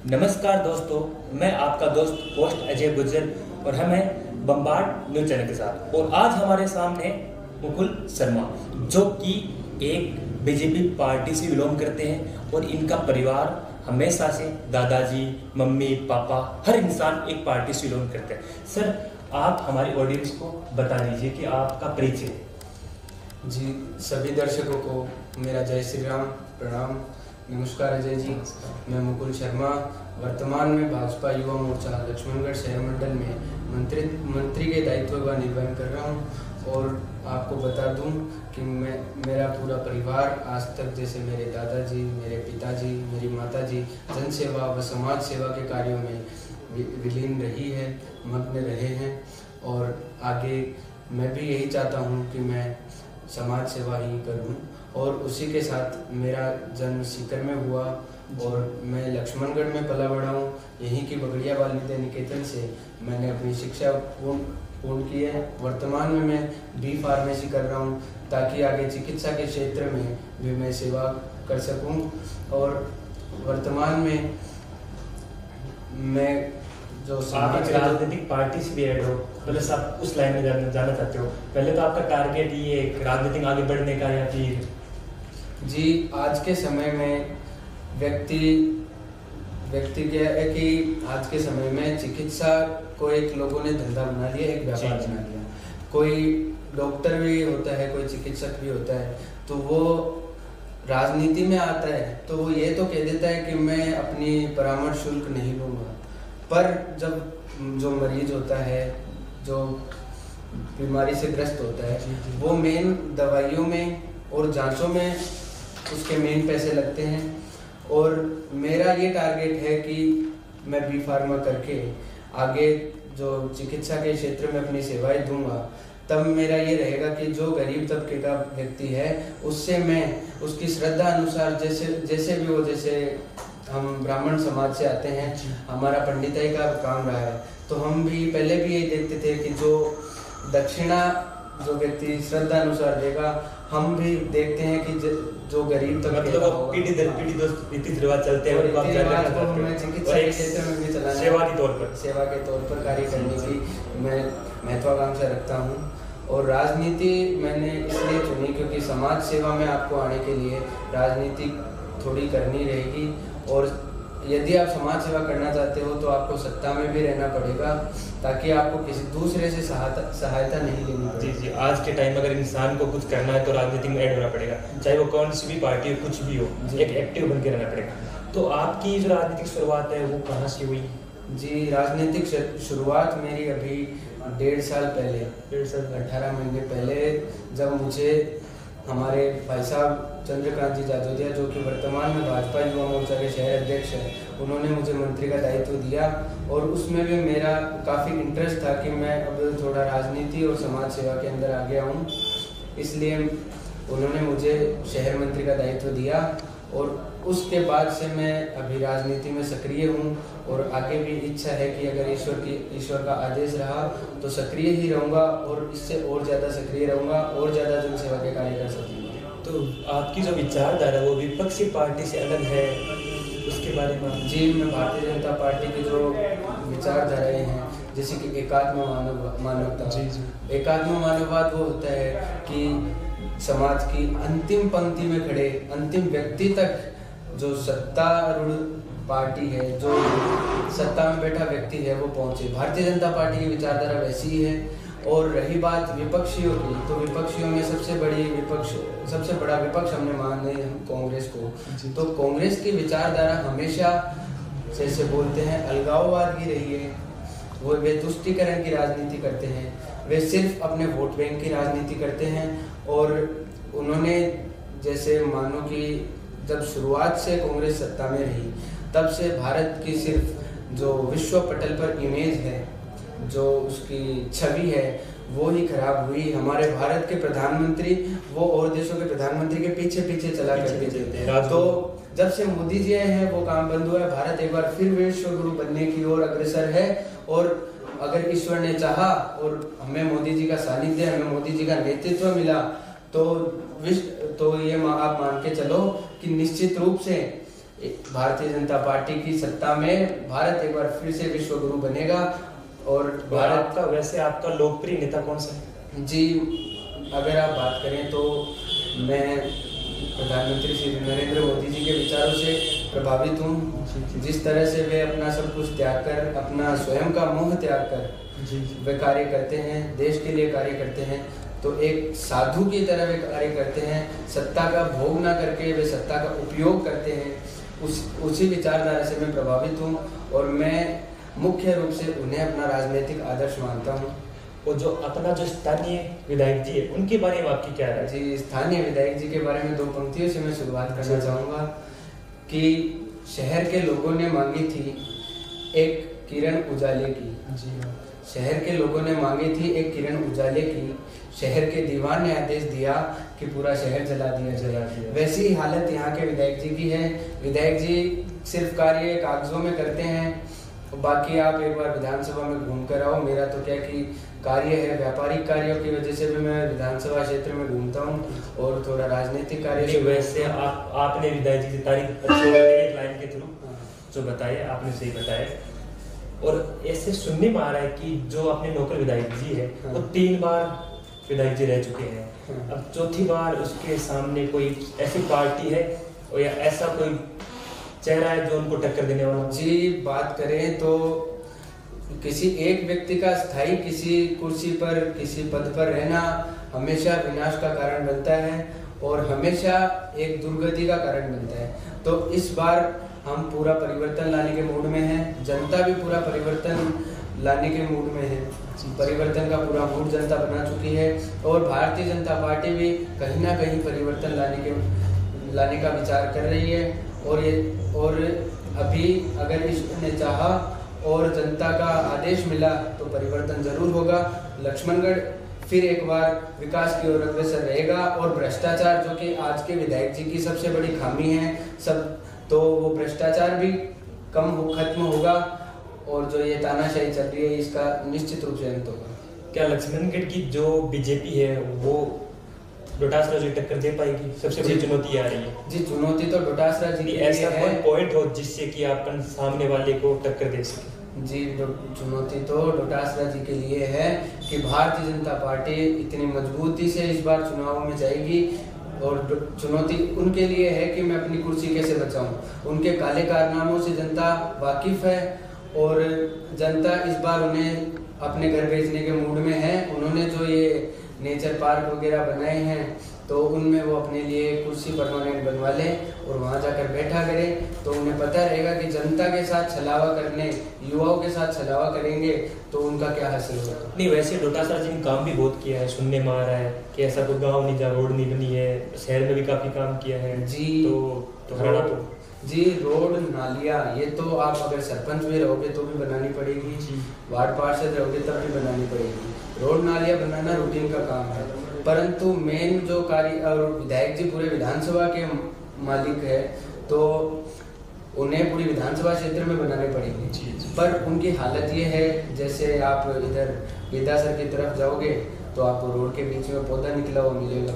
नमस्कार दोस्तों, मैं आपका दोस्त होस्ट अजय गुज्जर और हम हैं बम्बार्ड न्यूज चैनल के साथ। और आज हमारे सामने मुकुल शर्मा जो कि एक बीजेपी पार्टी से बिलोंग करते हैं और इनका परिवार हमेशा से दादाजी, मम्मी, पापा, हर इंसान एक पार्टी से बिलोंग करते हैं। सर, आप हमारी ऑडियंस को बता दीजिए कि आपका परिचय। जी, सभी दर्शकों को मेरा जय श्री राम, प्रणाम, नमस्कार अजय जी। मैं मुकुल शर्मा वर्तमान में भाजपा युवा मोर्चा लक्ष्मणगढ़ शहर मंडल में मंत्री के दायित्व का निर्वहन कर रहा हूं। और आपको बता दूं कि मेरा पूरा परिवार आज तक जैसे मेरे दादाजी, मेरे पिताजी, मेरी माताजी जन सेवा व समाज सेवा के कार्यों में विलीन रही है, मग्न रहे हैं। और आगे मैं भी यही चाहता हूं कि मैं समाज सेवा ही करूं। और उसी के साथ मेरा जन्म सीकर में हुआ और मैं लक्ष्मणगढ़ में पला बड़ा हूँ। यहीं की बगड़िया बाल विद्या निकेतन से मैंने अपनी शिक्षा पूर्ण की है। वर्तमान में मैं बी फार्मेसी कर रहा हूँ ताकि आगे चिकित्सा के क्षेत्र में भी मैं सेवा कर सकूँ। और वर्तमान में मैं जो आप एक राजनीतिक पार्टी से भी ऐड हो, प्लस आप उस लाइन में जाना चाहते हो। पहले तो आपका टारगेट ये राजनीतिक आगे बढ़ने का या फिर? जी, आज के समय में व्यक्ति क्या है कि आज के समय में चिकित्सा को एक लोगों ने धंधा बना लिया, एक व्यापार बना लिया। कोई डॉक्टर भी होता है, कोई चिकित्सक भी होता है, तो वो राजनीति में आता है तो वो ये तो कह देता है कि मैं अपनी परामर्श शुल्क नहीं लूँगा। पर जब जो मरीज होता है, जो बीमारी से ग्रस्त होता है, वो मेन दवाइयों में और जांचों में उसके मेन पैसे लगते हैं। और मेरा ये टारगेट है कि मैं बी फार्मा करके आगे जो चिकित्सा के क्षेत्र में अपनी सेवाएं दूंगा, तब मेरा ये रहेगा कि जो गरीब तबके का व्यक्ति है उससे मैं उसकी श्रद्धा अनुसार जैसे भी हो, जैसे हम ब्राह्मण समाज से आते हैं, हमारा पंडिताई का काम रहा है, तो हम भी पहले भी यही देखते थे कि जो दक्षिणा जो व्यक्ति श्रद्धा अनुसार देगा, हम भी देखते हैं कि जो गरीब तक मतलब पीढ़ी दर पीढ़ी रीति रिवाज चलते हैं, चिकित्सा के क्षेत्र में भी चलाना, सेवा के तौर पर कार्य करने की मैं महत्वाकांक्षा रखता हूँ। और राजनीति मैंने इसलिए चुनी क्योंकि समाज सेवा में आपको आने के लिए राजनीति थोड़ी करनी रहेगी। और यदि आप समाज सेवा करना चाहते हो तो आपको सत्ता में भी रहना पड़ेगा ताकि आपको किसी दूसरे से सहायता नहीं लेनी पड़ेगी। जी, आज के टाइम अगर इंसान को कुछ करना है तो राजनीति में ऐड होना पड़ेगा, चाहे वो कौन सी भी पार्टी हो, कुछ भी हो, एक एक्टिव बन के रहना पड़ेगा। तो आपकी जो राजनीतिक शुरुआत है वो कहाँ से हुई? जी, राजनीतिक शुरुआत मेरी अभी 1.5 साल पहले, 18 महीने पहले, जब मुझे हमारे भाई साहब चंद्रकांत जी जाजोदिया, जो कि वर्तमान में भाजपा युवा मोर्चा के शहर अध्यक्ष हैं, उन्होंने मुझे मंत्री का दायित्व दिया। और उसमें भी मेरा काफ़ी इंटरेस्ट था कि मैं अब थोड़ा राजनीति और समाज सेवा के अंदर आ गया हूँ, इसलिए उन्होंने मुझे शहर मंत्री का दायित्व दिया। और उसके बाद से मैं अभी राजनीति में सक्रिय हूँ और आगे भी इच्छा है कि अगर ईश्वर का आदेश रहा तो सक्रिय ही रहूँगा और इससे और ज़्यादा सक्रिय रहूँगा और ज़्यादा जनसेवा के कार्य कर सकूँगा। तो आपकी जो विचारधारा है वो विपक्षी पार्टी से अलग है, उसके बारे में? जी, मैं भारतीय जनता पार्टी की जो विचारधाराएँ हैं, जैसे कि एकात्म मानवता, एकात्म मानववाद वो होता है कि समाज की अंतिम पंक्ति में खड़े अंतिम व्यक्ति तक जो सत्तारूढ़ पार्टी है, जो सत्ता में बैठा व्यक्ति है, वो पहुंचे। भारतीय जनता पार्टी की विचारधारा वैसी ही है। और रही बात विपक्षियों की, तो विपक्षियों में सबसे बड़ा विपक्ष हमने माने कांग्रेस को। तो कांग्रेस की विचारधारा हमेशा जैसे बोलते हैं अलगाववाद की रही है। वे तुष्टीकरण की राजनीति करते हैं, वे सिर्फ अपने वोट बैंक की राजनीति करते हैं। और उन्होंने जैसे मानो कि जब शुरुआत से कांग्रेस सत्ता में रही, तब से भारत की सिर्फ जो विश्व पटल पर इमेज है, जो उसकी छवि है, वो ही खराब हुई। हमारे भारत के प्रधानमंत्री वो और देशों के प्रधानमंत्री के पीछे पीछे चला करके चलते हैं। तो जब से मोदी जी आए हैं वो काम बंद हुआ है। भारत एक बार फिर विश्व गुरु बनने की ओर अग्रसर है। और अगर ईश्वर ने चाहा और हमें मोदी जी का सानिध्य, हमें मोदी जी का नेतृत्व मिला, तो ये आप मान के चलो कि निश्चित रूप से भारतीय जनता पार्टी की सत्ता में भारत एक बार फिर से विश्व गुरु बनेगा। और भारत का वैसे आपका लोकप्रिय नेता कौन सा है? जी, अगर आप बात करें तो मैं प्रधानमंत्री श्री नरेंद्र मोदी जी के विचारों से प्रभावित हूँ। जिस तरह से वे अपना सब कुछ त्याग कर, अपना स्वयं का मोह त्याग कर वे कार्य करते हैं, देश के लिए कार्य करते हैं, तो एक साधु की तरह वे कार्य करते हैं। सत्ता का भोग ना करके वे सत्ता का उपयोग करते हैं। उसी विचारधारा से मैं प्रभावित हूँ और मैं मुख्य रूप से उन्हें अपना राजनीतिक आदर्श मानता हूँ। और जो अपना जो स्थानीय विधायक जी है उनके बारे में आपकी क्या राय? जी, स्थानीय विधायक जी के बारे में 2 पंक्तियों से मैं शुरुआत करना चाहूँगा कि शहर के लोगों ने मांगी थी एक किरण उजाले की। जी, शहर के लोगों ने मांगी थी एक किरण उजाले की, शहर के दीवान ने आदेश दिया कि पूरा शहर जला दिया। वैसी ही हालत यहाँ के विधायक जी की है। विधायक जी सिर्फ कार्य कागजों में करते हैं, बाकी आप एक बार विधानसभा में घूम कर आओ। मेरा तो क्या कि कार्य है, व्यापारिक कार्यों की वजह से भी मैं विधानसभा क्षेत्र में घूमता हूँ और थोड़ा राजनीतिक कार्य से। वैसे आपने विधायक जी की तारीफ एक लाइन के थ्रू जो बताया, आपने सही बताया। और ऐसे सुनने में आ रहा है कि जो अपने नौकर विधायक जी है वो 3 बार विधायक जी रह चुके हैं। अब चौथी बार उसके सामने कोई ऐसी पार्टी है और या ऐसा कोई चेहरा है जो उनको टक्कर देने वाला? जी, बात करें तो किसी एक व्यक्ति का स्थायी किसी कुर्सी पर, किसी पद पर रहना हमेशा विनाश का कारण बनता है और हमेशा एक दुर्गति का कारण बनता है। तो इस बार हम पूरा परिवर्तन लाने के मूड में हैं, जनता भी पूरा परिवर्तन लाने के मूड में है। परिवर्तन का पूरा मूड जनता बना चुकी है और भारतीय जनता पार्टी भी कहीं ना कहीं परिवर्तन लाने का विचार कर रही है। और अभी अगर इसने चाहा और जनता का आदेश मिला तो परिवर्तन जरूर होगा। लक्ष्मणगढ़ फिर एक बार विकास की ओर अग्रसर रहेगा और भ्रष्टाचार, जो कि आज के विधायक जी की सबसे बड़ी खामी है, तो वो भ्रष्टाचार भी खत्म होगा और जो ये तानाशाही चल रही है इसका निश्चित रूप से अंत होगा। क्या लक्ष्मणगढ़ की जो बीजेपी है वो डोटासरा जी टक्कर दे पाएगी? सबसे बड़ी चुनौती आ रही है। जी, चुनौती तो डोटासरा जी ऐसा कोई पॉइंट हो जिससे कि अपन सामने वाले को टक्कर दे सके? जी, चुनौती तो डोटासरा जी के लिए है कि भारतीय जनता पार्टी इतनी मजबूती से इस बार चुनाव में जाएगी और चुनौती उनके लिए है कि मैं अपनी कुर्सी कैसे बचाऊं। उनके काले कारनामों से जनता वाकिफ है और जनता इस बार उन्हें अपने घर भेजने के मूड में है। उन्होंने जो ये नेचर पार्क वगैरह बनाए हैं तो उनमें वो अपने लिए कुर्सी परमानेंट बनवा लें और वहाँ जाकर बैठा करें, तो उन्हें पता रहेगा कि जनता के साथ छलावा करने, युवाओं के साथ छलावा करेंगे तो उनका क्या हासिल होगा। नहीं, वैसे डोटासरा जी ने काम भी बहुत किया है, सुनने में आ रहा है कि ऐसा कोई गाँव नहीं जहाँ रोड नहीं बनी है, शहर में भी काफी काम किया है। जी, तो जी, रोड नालियाँ ये तो आप अगर सरपंच भी रहोगे तो भी बनानी पड़ेगी, वार्ड पार्षद रहोगे तब भी बनानी पड़ेगी। रोड नालियाँ बनाना रूटीन का काम है, परंतु मेन जो कार्य, और विधायक जी पूरे विधानसभा के मालिक है तो उन्हें पूरी विधानसभा क्षेत्र में बनाने पड़ेंगे। पर उनकी हालत ये है, जैसे आप इधर विद्यासर की तरफ जाओगे तो आपको रोड के बीच में पौधा निकला हुआ मिलेगा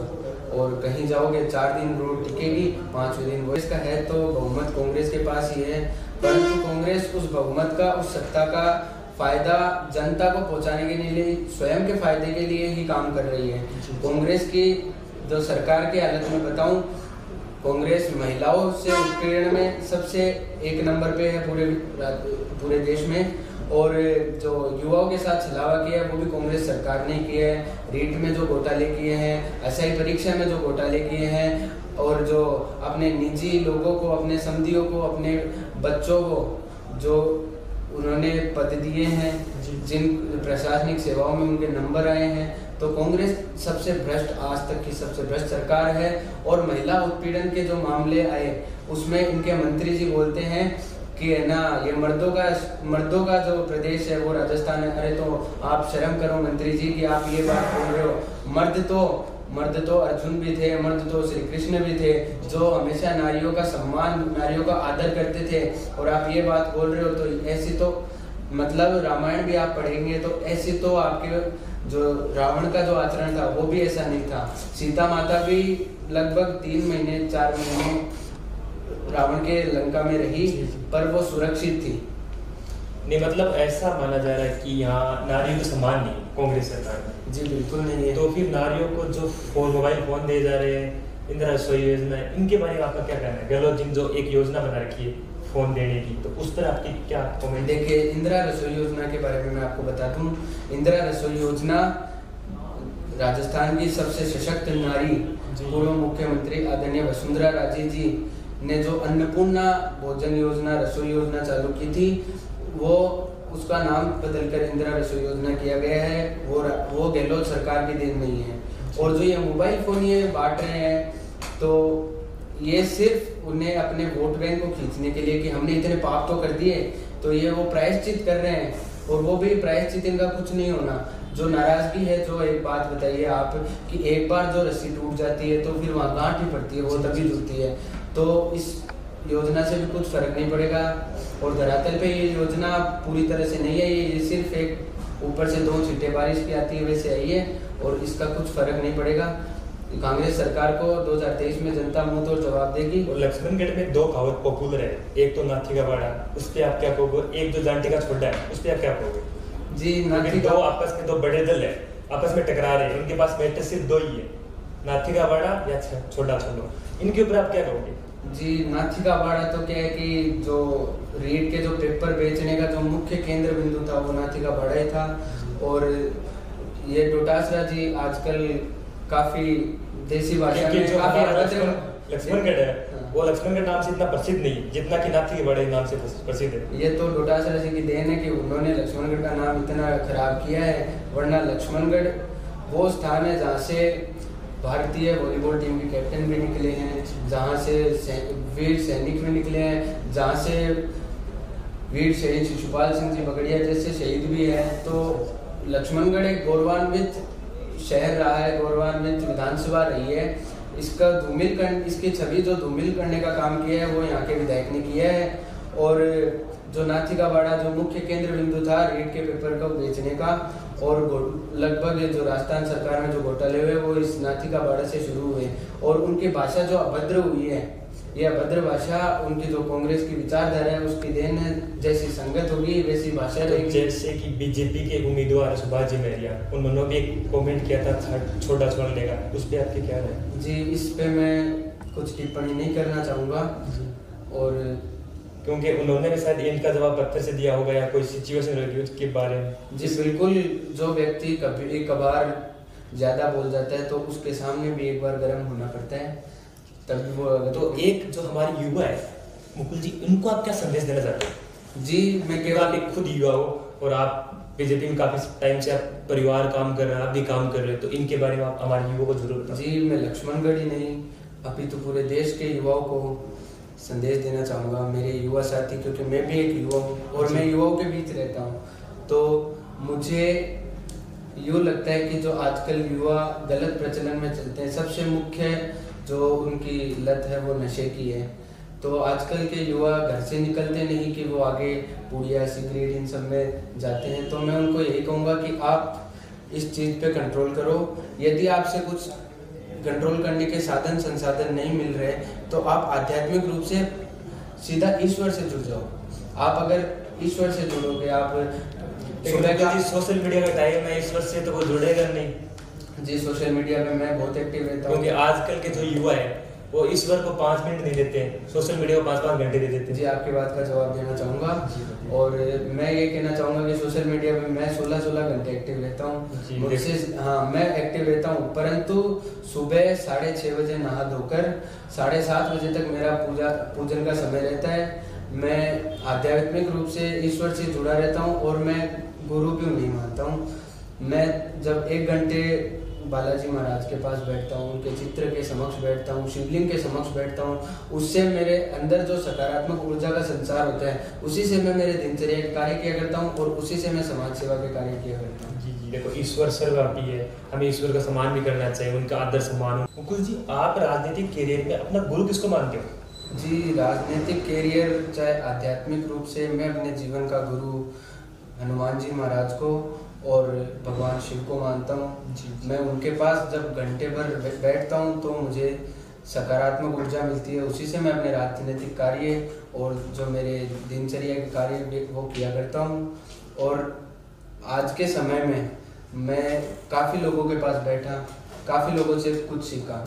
और कहीं जाओगे 4 दिन रोड टिकेगी, 5वें दिन वो इसका है। तो बहुमत कांग्रेस के पास ही है, परंतु कांग्रेस उस बहुमत का, उस सत्ता का फायदा जनता को पहुंचाने के लिए, स्वयं के फायदे के लिए ही काम कर रही है। कांग्रेस की जो सरकार की हालत में बताऊं, कांग्रेस महिलाओं से उत्पीड़न में सबसे 1 नंबर पे है पूरे देश में, और जो युवाओं के साथ छलावा किया है वो भी कांग्रेस सरकार ने किया है। रीट में जो घोटाले किए हैं, एसआई परीक्षा में जो घोटाले किए हैं, और जो अपने निजी लोगों को, अपने समधियों को, अपने बच्चों को जो उन्होंने पद दिए हैं, जिन प्रशासनिक सेवाओं में उनके नंबर आए हैं, तो कांग्रेस सबसे भ्रष्ट, आज तक की सबसे भ्रष्ट सरकार है। और महिला उत्पीड़न के जो मामले आए उसमें इनके मंत्री जी बोलते हैं कि है ना, ये मर्दों का जो प्रदेश है वो राजस्थान है। अरे तो आप शर्म करो मंत्री जी कि आप ये बात बोल रहे हो। मर्द तो अर्जुन भी थे, मर्द तो श्री कृष्ण भी थे, जो हमेशा नारियों का सम्मान, नारियों का आदर करते थे, और आप ये बात बोल रहे हो। तो ऐसी तो मतलब रामायण भी आप पढ़ेंगे तो ऐसी तो आपके जो रावण का जो आचरण था वो भी ऐसा नहीं था। सीता माता भी लगभग 3 महीने 4 महीने रावण के लंका में रही, पर वो सुरक्षित थी। नहीं, मतलब ऐसा माना जा रहा है कि यहाँ नारियों को सम्मान नहीं कांग्रेस सरकार में। जी बिल्कुल नहीं है। तो फिर नारियों को जो मोबाइल फोन दे जा रहे हैं, इंदिरा रसोई योजना, इनके बारे में आपका क्या कहना है? गहलोत जी ने जो एक योजना बना रखी है फोन देने की, तो उस पर आपकी क्या कमेंट? देखिए, इंदिरा रसोई योजना के बारे में मैं आपको बता दूं, इंदिरा रसोई योजना राजस्थान की सबसे सशक्त नारी पूर्व मुख्यमंत्री आदरणीय वसुंधरा राजे जी ने जो अन्नपूर्णा भोजन योजना, रसोई योजना चालू की थी, वो उसका नाम बदलकर इंदिरा रसोई योजना किया गया है। वो गहलोत सरकार की देन नहीं है। और जो ये मोबाइल फोन ये बांट रहे हैं, तो ये सिर्फ उन्हें अपने वोट बैंक को खींचने के लिए कि हमने इतने पाप तो कर दिए, तो ये वो प्रायश्चित कर रहे हैं। और वो भी प्रायश्चित इनका कुछ नहीं होना। जो नाराजगी है, जो एक बात बताइए आप कि एक बार जो रस्सी टूट जाती है तो फिर वहाँ गांठ ही पड़ती है, वो तभी जुड़ती है। तो इस योजना से भी कुछ फर्क नहीं पड़ेगा। और धरातल पे ये योजना पूरी तरह से नहीं है, ये सिर्फ एक ऊपर से 2 छींटे बारिश की आती है वैसे आई है, और इसका कुछ फर्क नहीं पड़ेगा। कांग्रेस सरकार को 2023 में जनता मुंह तोड़ जवाब देगी। और लक्ष्मणगढ़ में 2 कहावत पॉपुलर है, एक तो नाथी का बाड़ा, उस पर आप क्या कहोगे? एक जो जांटी का छोटा है, उस पर आप क्या कहोगे? जी, नाथी का आपस में 2 बड़े दल है, आपस में टकरा रहे हैं, उनके पास मेटर सिर्फ 2 ही है, नाथी का बाड़ा या छोटा छोलो, इनके ऊपर आप क्या कहोगे? जी, नाथी का बाड़ा तो क्या है कि जो रीढ़ के जो पेपर बेचने का जो मुख्य केंद्र बिंदु था, वो नाथी का बाड़ा ही था। और ये डोटासरा जी आजकल काफी देसी भाषा में लक्ष्मणगढ़ है, वो लक्ष्मणगढ़ नाम से इतना प्रसिद्ध नहीं जितना कि नाथी के बड़े नाम से प्रसिद्ध है। ये तो डोटासरा जी की देन है कि उन्होंने लक्ष्मणगढ़ का नाम इतना खराब किया है, वरना लक्ष्मणगढ़ वो स्थान है जहाँ से भारतीय वॉलीबॉल टीम के कैप्टन भी निकले हैं, जहाँ से वीर सैनिक भी निकले हैं, जहाँ से वीर शहीद शिशुपाल सिंह जी बगड़िया जैसे शहीद भी हैं। तो लक्ष्मणगढ़ एक गौरवान्वित शहर रहा है, गौरवान्वित विधानसभा रही है। इसका इसकी छवि जो धूमिल करने का काम किया है, वो यहाँ के विधायक ने किया है। और जो नाथी का बाड़ा जो मुख्य केंद्र बिंदु था रीढ़ के पेपर को बेचने का, और लगभग जो राजस्थान सरकार में जो घोटाले हुए वो इस नाथी का बाड़ा से शुरू हुए। और उनकी भाषा जो अभद्र हुई है, ये अभद्र भाषा उनकी जो कांग्रेस की विचारधारा है उसकी देन है। जैसी संगत होगी वैसी भाषा रहेगी। जैसे कि बीजेपी के उम्मीदवार सुभाष जी मेहरिया, उन्होंने भी एक कमेंट किया था छोटा छोड़ने का, उस पर आपके क्या है? जी, इस पे मैं कुछ टिप्पणी नहीं करना चाहूँगा। और क्योंकि उन्होंने भी शायद इनका जवाब पत्थर से दिया होगा या कोई सिचुएशन रही उसके बारे में। जी बिल्कुल, जो व्यक्ति कभी कभार ज़्यादा बोल जाता है तो उसके सामने भी एक बार गर्म होना पड़ता है, तभी वो। तो एक जो हमारे युवा है मुकुल जी, इनको आप क्या संदेश देना चाहते हैं? जी, मैं केवल आप खुद युवा हो और आप बीजेपी में काफी टाइम से आप परिवार काम कर रहे हैं, आप भी काम कर रहे हो, तो इनके बारे में आप हमारे युवाओं को जरूर बताएं। जी, मैं लक्ष्मणगढ़ ही नहीं अभी तो पूरे देश के युवाओं को संदेश देना चाहूँगा, मेरे युवा साथी, क्योंकि मैं भी एक युवा हूँ और मैं युवाओं के बीच रहता हूँ। तो मुझे यूँ लगता है कि जो आजकल युवा गलत प्रचलन में चलते हैं, सबसे मुख्य जो उनकी लत है वो नशे की है। तो आजकल के युवा घर से निकलते नहीं कि वो आगे पुड़िया सिगरेट इन सब में जाते हैं। तो मैं उनको यही कहूँगा कि आप इस चीज़ पे कंट्रोल करो। यदि आपसे कुछ कंट्रोल करने के साधन संसाधन नहीं मिल रहे तो आप आध्यात्मिक रूप से सीधा ईश्वर से जुड़ जाओ। आप अगर ईश्वर से जुड़ोगे, आप सोशल मीडिया का टाइम है, ईश्वर से तो वो जुड़ेगा नहीं। जी, सोशल मीडिया पे मैं बहुत एक्टिव रहता हूँ, क्योंकि आजकल के जो युवा है वो ईश्वर को 5 मिनट नहीं देते हैं, सोशल मीडिया को 5-5 घंटे दे देते हैं। जी, आपकी बात का जवाब देना चाहूँगा और मैं ये कहना चाहूँगा कि सोशल मीडिया पे मैं 16-16 घंटे एक्टिव रहता हूँ। हाँ, मैं एक्टिव रहता हूँ, परंतु सुबह 6:30 बजे नहा धोकर 7:30 बजे तक मेरा पूजन का समय रहता है। मैं आध्यात्मिक रूप से ईश्वर से जुड़ा रहता हूँ और मैं गुरु भी नहीं मानता हूँ। मैं जब 1 घंटे बालाजी महाराज के पास बैठता हूँ, उनके चित्र के समक्ष बैठता हूँ, शिवलिंग के समक्ष बैठता हूँ, उससे मेरे अंदर जो सकारात्मक ऊर्जा का संचार होता है, उसी से मैं मेरे दिनचर्या के कार्य किया करता हूँ और उसी से मैं समाज सेवा के कार्य किया करता हूँ। जी जी, देखो ईश्वर सर्वव्यापी है, हमें ईश्वर का सम्मान भी करना चाहिए, उनका आदर सम्मान। मुकुल जी, आप राजनीतिक कैरियर में अपना गुरु किसको मानते हो? जी, राजनीतिक कैरियर चाहे आध्यात्मिक रूप से मैं अपने जीवन का गुरु हनुमान जी महाराज को और भगवान शिव को मानता हूँ। मैं उनके पास जब घंटे भर बैठता हूँ तो मुझे सकारात्मक ऊर्जा मिलती है, उसी से मैं अपने राजनीतिक कार्य और जो मेरे दिनचर्या के कार्य वो किया करता हूँ। और आज के समय में मैं काफ़ी लोगों के पास बैठा, काफ़ी लोगों से कुछ सीखा।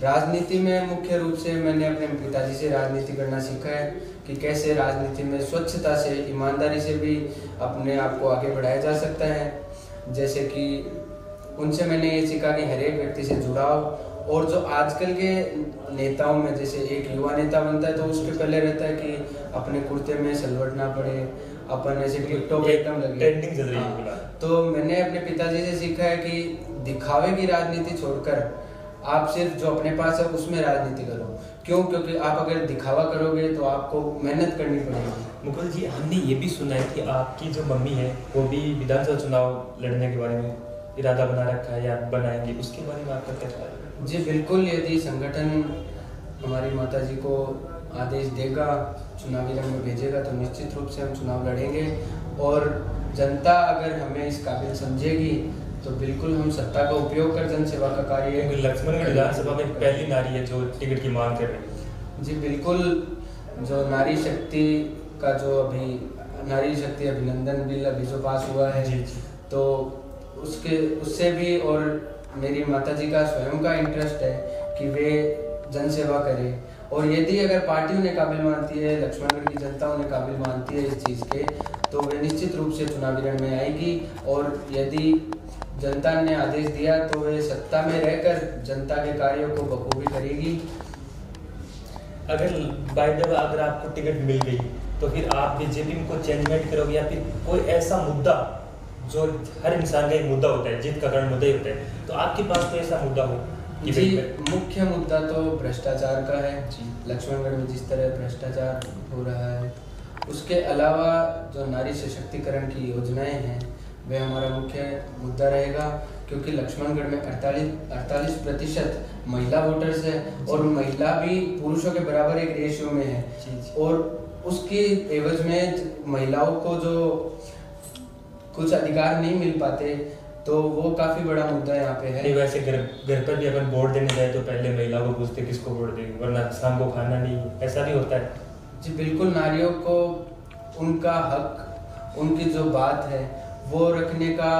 राजनीति में मुख्य रूप से मैंने अपने पिताजी से राजनीति करना सीखा है कि कैसे राजनीति में स्वच्छता से, ईमानदारी से भी अपने आप को आगे बढ़ाया जा सकता है। जैसे कि उनसे मैंने ये सीखा कि हर एक व्यक्ति से जुड़ाव, और जो आजकल के नेताओं में जैसे एक युवा नेता बनता है तो उसके पहले रहता है कि अपने कुर्ते में सलवट ना पड़े, अपन ऐसे टिकटॉक एकदम लगे। तो मैंने अपने पिताजी से सीखा है कि दिखावे की राजनीति छोड़कर आप सिर्फ जो अपने पास है उसमें राजनीति करो। क्यों? क्योंकि आप अगर दिखावा करोगे तो आपको मेहनत करनी पड़ेगी। मुकुल जी, हमने ये भी सुना है कि आपकी जो मम्मी है वो भी विधानसभा चुनाव लड़ने के बारे में इरादा बना रखा है या बनाएंगे, उसके बारे में आपका क्या ख्याल है? जी बिल्कुल, यदि संगठन हमारी माताजी को आदेश देगा, चुनावी रण में भेजेगा तो निश्चित रूप से हम चुनाव लड़ेंगे। और जनता अगर हमें इस काबिल समझेगी तो बिल्कुल हम सत्ता का उपयोग कर जन सेवा का कार्य। लक्ष्मणगढ़ विधानसभा में पहली नारी है जो टिकट की मांग कर रही है। जी बिल्कुल, जो नारी शक्ति का जो अभी नारी शक्ति अभिनंदन बिल अभी जो पास हुआ है जी। तो उससे भी, और मेरी माताजी का स्वयं का इंटरेस्ट है कि वे जन सेवा करें। और यदि अगर पार्टी उन्हें काबिल मानती है, लक्ष्मणगढ़ की जनता उन्हें काबिल मानती है इस चीज़ के, तो वे निश्चित रूप से चुनावी रण में आएगी। और यदि जनता ने आदेश दिया तो वे सत्ता में रहकर जनता के कार्यों को बखूबी करेगी। अगर बाय द वे अगर आपको टिकट मिल गई तो फिर आप बीजेपी को चेंजमेंट करोगे या फिर कोई ऐसा मुद्दा जो हर इंसान का एक मुद्दा होता है, जीत का कारण मुद्दा ही होता है, तो आपके पास तो ऐसा मुद्दा हो? जी, मुख्य मुद्दा तो भ्रष्टाचार का है। लक्ष्मणगढ़ में जिस तरह भ्रष्टाचार हो रहा है, उसके अलावा जो नारी सशक्तिकरण की योजनाएं हैं वह हमारा मुख्य मुद्दा रहेगा। क्योंकि लक्ष्मणगढ़ में 48% महिला वोटर्स है और महिला भी पुरुषों के बराबर एक रेशियो में है। और उसकी एवज में महिलाओं को जो कुछ अधिकार नहीं मिल पाते, तो वो काफी बड़ा मुद्दा यहाँ पे है। वैसे घर पर भी अपन वोट देने जाए तो पहले महिला को पूछते किसको वोट देंगे, वरना शाम को खाना नहीं, ऐसा भी होता है। जी बिल्कुल, नारियों को उनका हक, उनकी जो बात है वो रखने का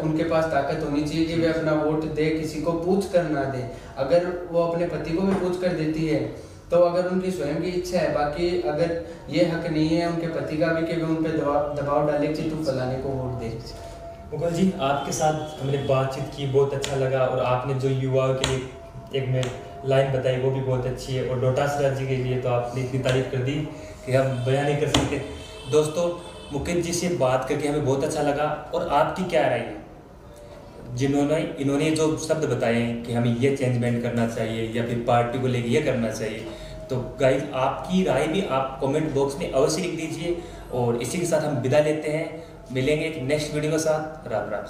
उनके पास ताकत होनी चाहिए कि वे अपना वोट दे, किसी को पूछ कर ना दे। अगर वो अपने पति को भी पूछ कर देती है तो अगर उनकी स्वयं की इच्छा है, बाकी अगर ये हक नहीं है उनके पति का भी कि वे उन पर दबाव डाले कि तू फलाने को वोट दे। मुकुल जी, आपके साथ हमने बातचीत की, बहुत अच्छा लगा। और आपने जो युवाओं के लिए एक में लाइन बताई वो भी बहुत अच्छी है। और डोटासरा जी के लिए तो आपने इतनी तारीफ कर दी कि हम बयान नहीं कर सकते। दोस्तों, मुकेश जी से बात करके हमें बहुत अच्छा लगा। और आपकी क्या राय है? इन्होंने जो शब्द बताए कि हमें ये चेंजमेंट करना चाहिए या फिर पार्टी को लेके ये करना चाहिए, तो गाइस आपकी राय भी आप कमेंट बॉक्स में अवश्य लिख दीजिए। और इसी के साथ हम विदा लेते हैं, मिलेंगे एक नेक्स्ट वीडियो के साथ। राम राम।